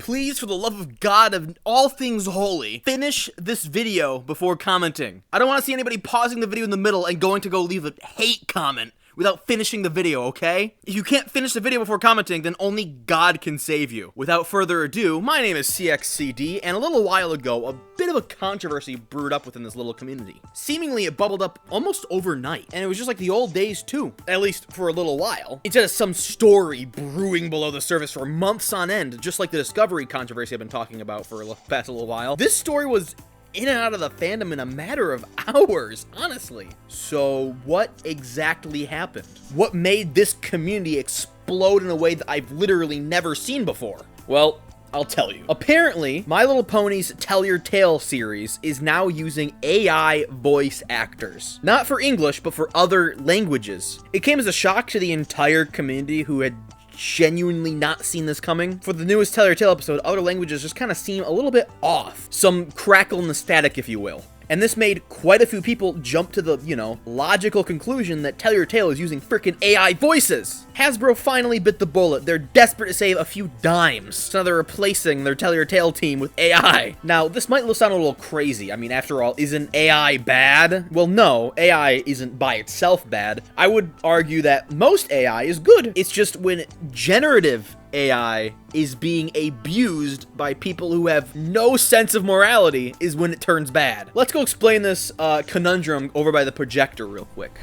please, for the love of God of all things holy, finish this video before commenting. I don't want to see anybody pausing the video in the middle and going to go leave a hate comment without finishing the video, okay? If you can't finish the video before commenting, then only God can save you. Without further ado, my name is CXCD, and a little while ago, a bit of a controversy brewed up within this little community. Seemingly, it bubbled up almost overnight, and it was just like the old days too, at least for a little while. Instead of some story brewing below the surface for months on end, just like the Discovery controversy I've been talking about for the past little while, this story was in and out of the fandom in a matter of hours, honestly. So what exactly happened? What made this community explode in a way that I've literally never seen before? Well, I'll tell you. Apparently, My Little Pony's Tell Your Tale series is now using AI voice actors. Not for English, but for other languages. It came as a shock to the entire community who had genuinely not seen this coming. For the newest Tell Your Tale episode, other languages just kind of seem a little bit off. Some crackle in the static, if you will. And this made quite a few people jump to the, logical conclusion that Tell Your Tale is using freaking AI voices. Hasbro finally bit the bullet. They're desperate to save a few dimes. So now they're replacing their Tell Your Tale team with AI. Now, this might sound a little crazy. I mean, after all, isn't AI bad? Well, no, AI isn't by itself bad. I would argue that most AI is good. It's just when generative AI is being abused by people who have no sense of morality is when it turns bad. Let's go explain this conundrum over by the projector real quick.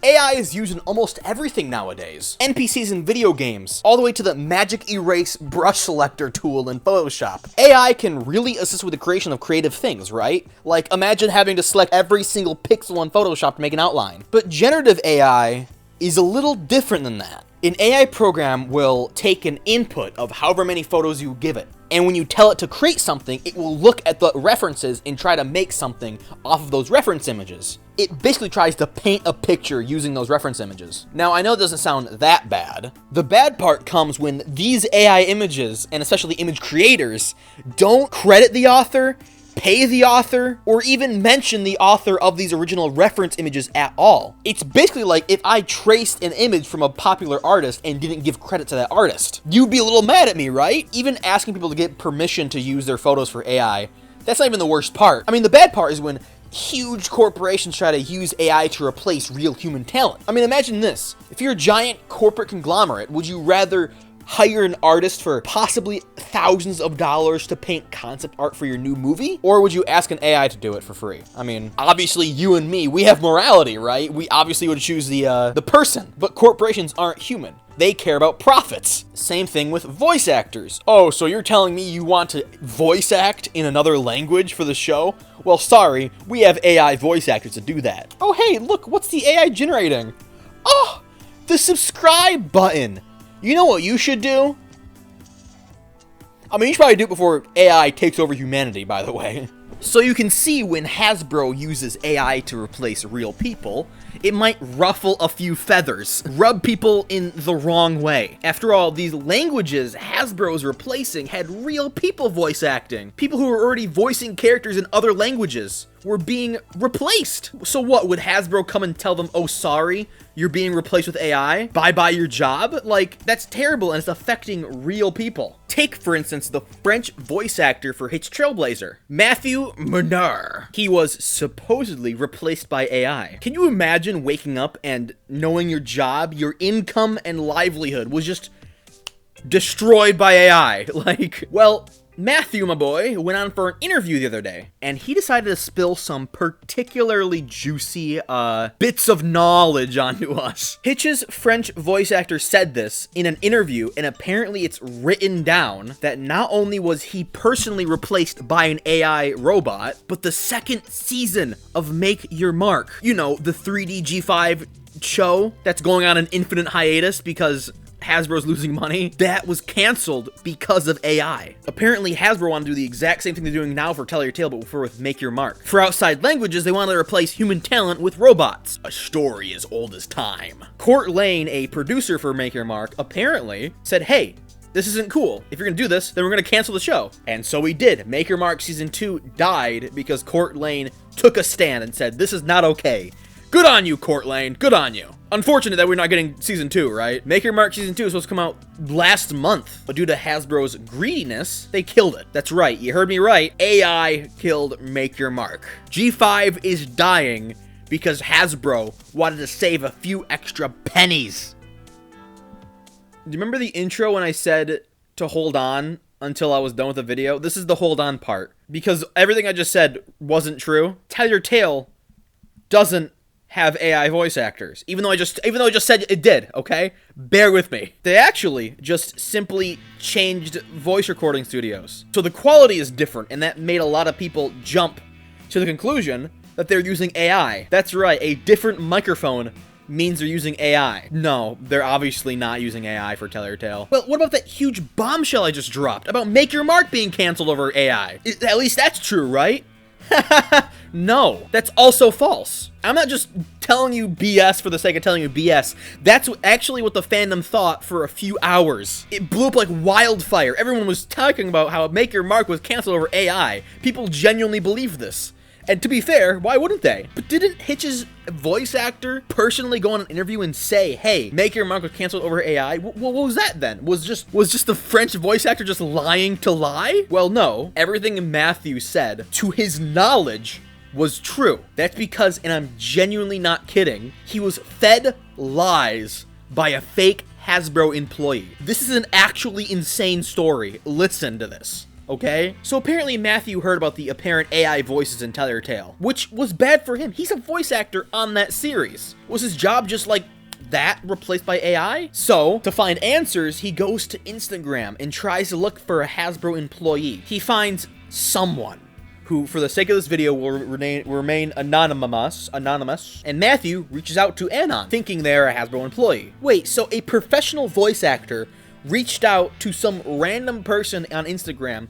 AI is used in almost everything nowadays. NPCs in video games, all the way to the magic erase brush selector tool in Photoshop. AI can really assist with the creation of creative things, right? Like, imagine having to select every single pixel in Photoshop to make an outline. But generative AI is a little different than that. An AI program will take an input of however many photos you give it, and when you tell it to create something, it will look at the references and try to make something off of those reference images. It basically tries to paint a picture using those reference images. Now, I know it doesn't sound that bad. The bad part comes when these AI images, and especially image creators, don't credit the author, pay the author, or even mention the author of these original reference images at all. It's basically like if I traced an image from a popular artist and didn't give credit to that artist. You'd be a little mad at me, right? Even asking people to get permission to use their photos for AI, that's not even the worst part. I mean, the bad part is when huge corporations try to use AI to replace real human talent. I mean, imagine this. If you're a giant corporate conglomerate, would you rather hire an artist for possibly thousands of dollars to paint concept art for your new movie? Or would you ask an AI to do it for free? I mean, obviously you and me, we have morality, right? We obviously would choose the person, but corporations aren't human. They care about profits. Same thing with voice actors. Oh, so you're telling me you want to voice act in another language for the show? Well, sorry, we have AI voice actors to do that. Oh, hey, look, what's the AI generating? Oh, the subscribe button. You know what you should do? I mean, you should probably do it before AI takes over humanity, by the way. So you can see when Hasbro uses AI to replace real people, it might ruffle a few feathers, rub people in the wrong way. After all, these languages Hasbro is replacing had real people voice acting. People who were already voicing characters in other languages were being replaced. So what, would Hasbro come and tell them, oh, sorry, you're being replaced with AI? Bye-bye your job? Like, that's terrible, and it's affecting real people. Take, for instance, the French voice actor for Hitch Trailblazer, Matthew Menard. He was supposedly replaced by AI. Can you imagine waking up and knowing your job, your income and livelihood was just destroyed by AI? Like, well, Matthew, my boy, went on for an interview the other day, and he decided to spill some particularly juicy bits of knowledge onto us. Hitch's French voice actor said this in an interview, and apparently it's written down that not only was he personally replaced by an AI robot, but the second season of Make Your Mark, you know, the 3D G5 show that's going on an infinite hiatus because Hasbro's losing money, that was canceled because of AI. Apparently, Hasbro wanted to do the exact same thing they're doing now for Tell Your Tale, but with Make Your Mark. For outside languages, they wanted to replace human talent with robots. A story as old as time. Court Lane, a producer for Make Your Mark, apparently said, hey, this isn't cool. If you're gonna do this, then we're gonna cancel the show. And so we did. Make Your Mark Season 2 died because Court Lane took a stand and said, this is not okay. Good on you, Court Lane. Good on you. Unfortunate that we're not getting season 2, right? Make Your Mark season 2 is supposed to come out last month, but due to Hasbro's greediness, they killed it. That's right, you heard me right. AI killed Make Your Mark. G5 is dying because Hasbro wanted to save a few extra pennies. Do you remember the intro when I said to hold on until I was done with the video? This is the hold on part, because everything I just said wasn't true. Tell Your Tale doesn't have AI voice actors, even though I just said it did, okay? Bear with me. They actually just simply changed voice recording studios. So the quality is different, and that made a lot of people jump to the conclusion that they're using AI. That's right, a different microphone means they're using AI. No, they're obviously not using AI for Tell Your Tale. Well, what about that huge bombshell I just dropped about Make Your Mark being canceled over AI? At least that's true, right? No, that's also false. I'm not just telling you BS for the sake of telling you BS. That's actually what the fandom thought for a few hours. It blew up like wildfire. Everyone was talking about how Make Your Mark was canceled over AI. People genuinely believed this. And to be fair, why wouldn't they? But didn't Hitch's voice actor personally go on an interview and say, hey, Make Your Mark was canceled over AI? What was that then? Was just the French voice actor just lying to lie? Well, no. Everything Matthew said, to his knowledge, was true. That's because, and I'm genuinely not kidding, he was fed lies by a fake Hasbro employee. This is an actually insane story. Listen to this. Okay? So apparently Matthew heard about the apparent AI voices in Tell Your Tale, which was bad for him. He's a voice actor on that series. Was his job just like that, replaced by AI? So, to find answers, he goes to Instagram and tries to look for a Hasbro employee. He finds someone who, for the sake of this video, will remain anonymous, and Matthew reaches out to Anon, thinking they're a Hasbro employee. Wait, so a professional voice actor reached out to some random person on Instagram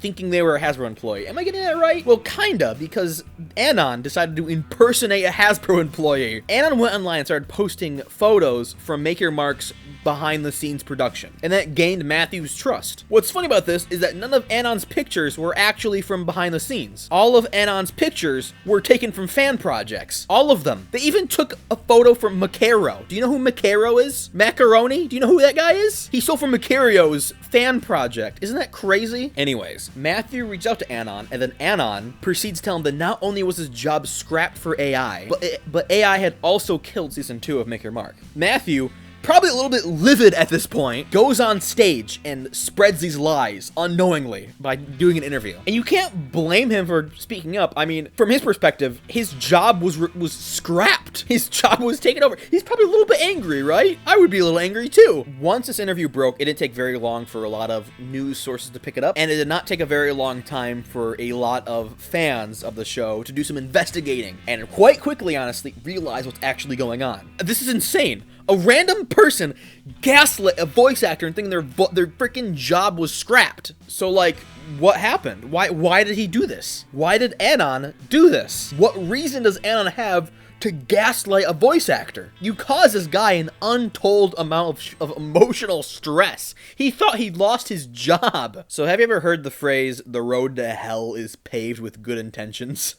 thinking they were a Hasbro employee. Am I getting that right? Well, kinda, because Anon decided to impersonate a Hasbro employee. Anon went online and started posting photos from Make Your Mark's behind-the-scenes production, and that gained Matthew's trust. What's funny about this is that none of Anon's pictures were actually from behind the scenes. All of Anon's pictures were taken from fan projects. All of them. They even took a photo from Makaryo. Do you know who Makaryo is? Macaroni? Do you know who that guy is? He stole from Makaryo's fan project. Isn't that crazy? Anyways, Matthew reached out to Anon, and then Anon proceeds to tell him that not only was his job scrapped for AI, but AI had also killed season 2 of Make Your Mark. Matthew, probably a little bit livid at this point, goes on stage and spreads these lies unknowingly by doing an interview. And you can't blame him for speaking up. I mean, from his perspective, his job was scrapped. His job was taken over. He's probably a little bit angry, right? I would be a little angry too. Once this interview broke, it didn't take very long for a lot of news sources to pick it up, and it did not take a very long time for a lot of fans of the show to do some investigating, and quite quickly, honestly, realize what's actually going on. This is insane. A random person gaslit a voice actor and thinking their freaking job was scrapped. So, like, what happened? Why did he do this? Why did Anon do this? What reason does Anon have to gaslight a voice actor? You caused this guy an untold amount of emotional stress. He thought he'd lost his job. So have you ever heard the phrase, the road to hell is paved with good intentions?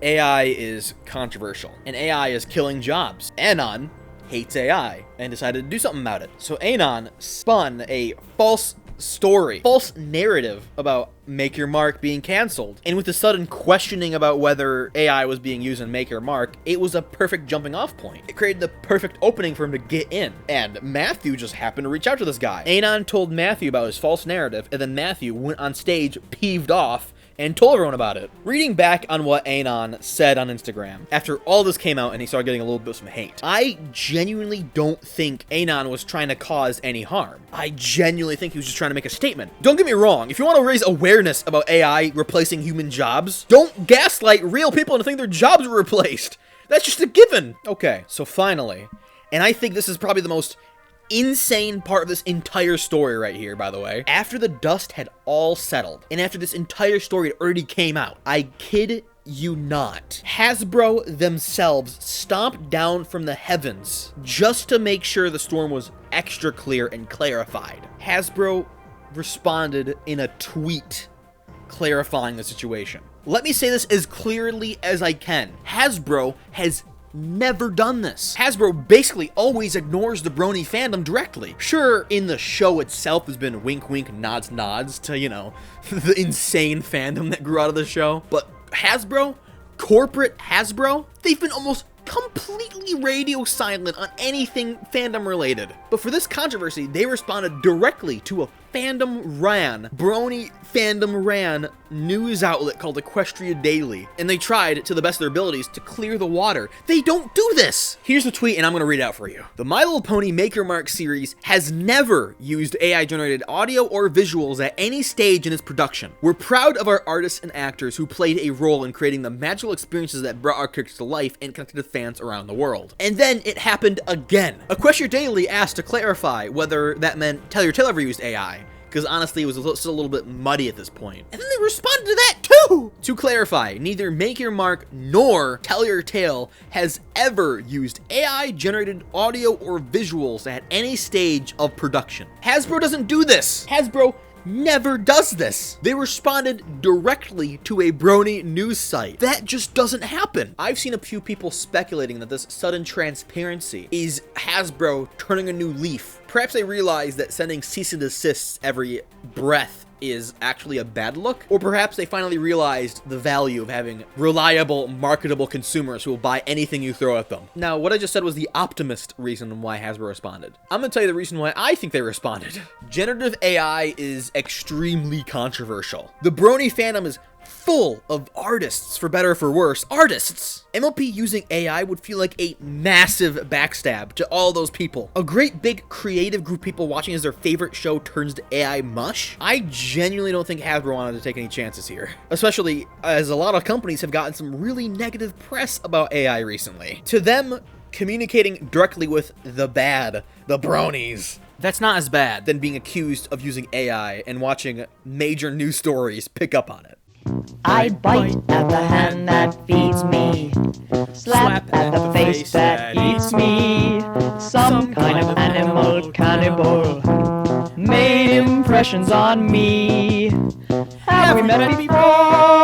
AI is controversial, and AI is killing jobs. Anon hates AI and decided to do something about it. So Anon spun a false narrative about Make Your Mark being canceled. And with the sudden questioning about whether AI was being used in Make Your Mark, it was a perfect jumping off point. It created the perfect opening for him to get in. And Matthew just happened to reach out to this guy. Anon told Matthew about his false narrative, and then Matthew went on stage peeved off and told everyone about it. Reading back on what Anon said on Instagram, after all this came out and he started getting a little bit of some hate, I genuinely don't think Anon was trying to cause any harm. I genuinely think he was just trying to make a statement. Don't get me wrong, if you want to raise awareness about AI replacing human jobs, don't gaslight real people into thinking their jobs were replaced. That's just a given. Okay, so finally, and I think this is probably the most insane part of this entire story right here, by the way. After the dust had all settled, and after this entire story had already came out, I kid you not, Hasbro themselves stomped down from the heavens just to make sure the storm was extra clear and clarified. Hasbro responded in a tweet clarifying the situation. Let me say this as clearly as I can. Hasbro has never done this. Hasbro basically always ignores the brony fandom directly. Sure, in the show itself has been wink wink nods nods to, you know, the insane fandom that grew out of the show, but Hasbro, corporate Hasbro, they've been almost completely radio silent on anything fandom related. But for this controversy, they responded directly to a brony fandom ran news outlet called Equestria Daily, and they tried to the best of their abilities to clear the water. They don't do this. Here's the tweet, and I'm gonna read it out for you. The My Little Pony Maker Mark series has never used AI generated audio or visuals at any stage in its production. We're proud of our artists and actors who played a role in creating the magical experiences that brought our characters to life and connected to fans around the world. And then it happened again. Equestria Daily asked to clarify whether that meant Tell Your Tale ever used AI, because honestly it was still a little bit muddy at this point. And then they responded to that too! To clarify, neither Make Your Mark nor Tell Your Tale has ever used AI-generated audio or visuals at any stage of production. Hasbro doesn't do this! Hasbro never does this. They responded directly to a brony news site. That just doesn't happen. I've seen a few people speculating that this sudden transparency is Hasbro turning a new leaf. Perhaps they realize that sending cease and desists every breath is actually a bad look, or perhaps they finally realized the value of having reliable, marketable consumers who will buy anything you throw at them. Now, what I just said was the optimist reason why Hasbro responded. I'm gonna tell you the reason why I think they responded. Generative AI is extremely controversial. The brony fandom is full of artists, for better or for worse, artists. MLP using AI would feel like a massive backstab to all those people. A great big creative group of people watching as their favorite show turns to AI mush. I genuinely don't think Hasbro wanted to take any chances here, especially as a lot of companies have gotten some really negative press about AI recently. To them, communicating directly with the bronies, that's not as bad than being accused of using AI and watching major news stories pick up on it. I bite at the hand that feeds me, slap at the face that eats me. Some kind of animal cannibal made impressions on me. Have we met before?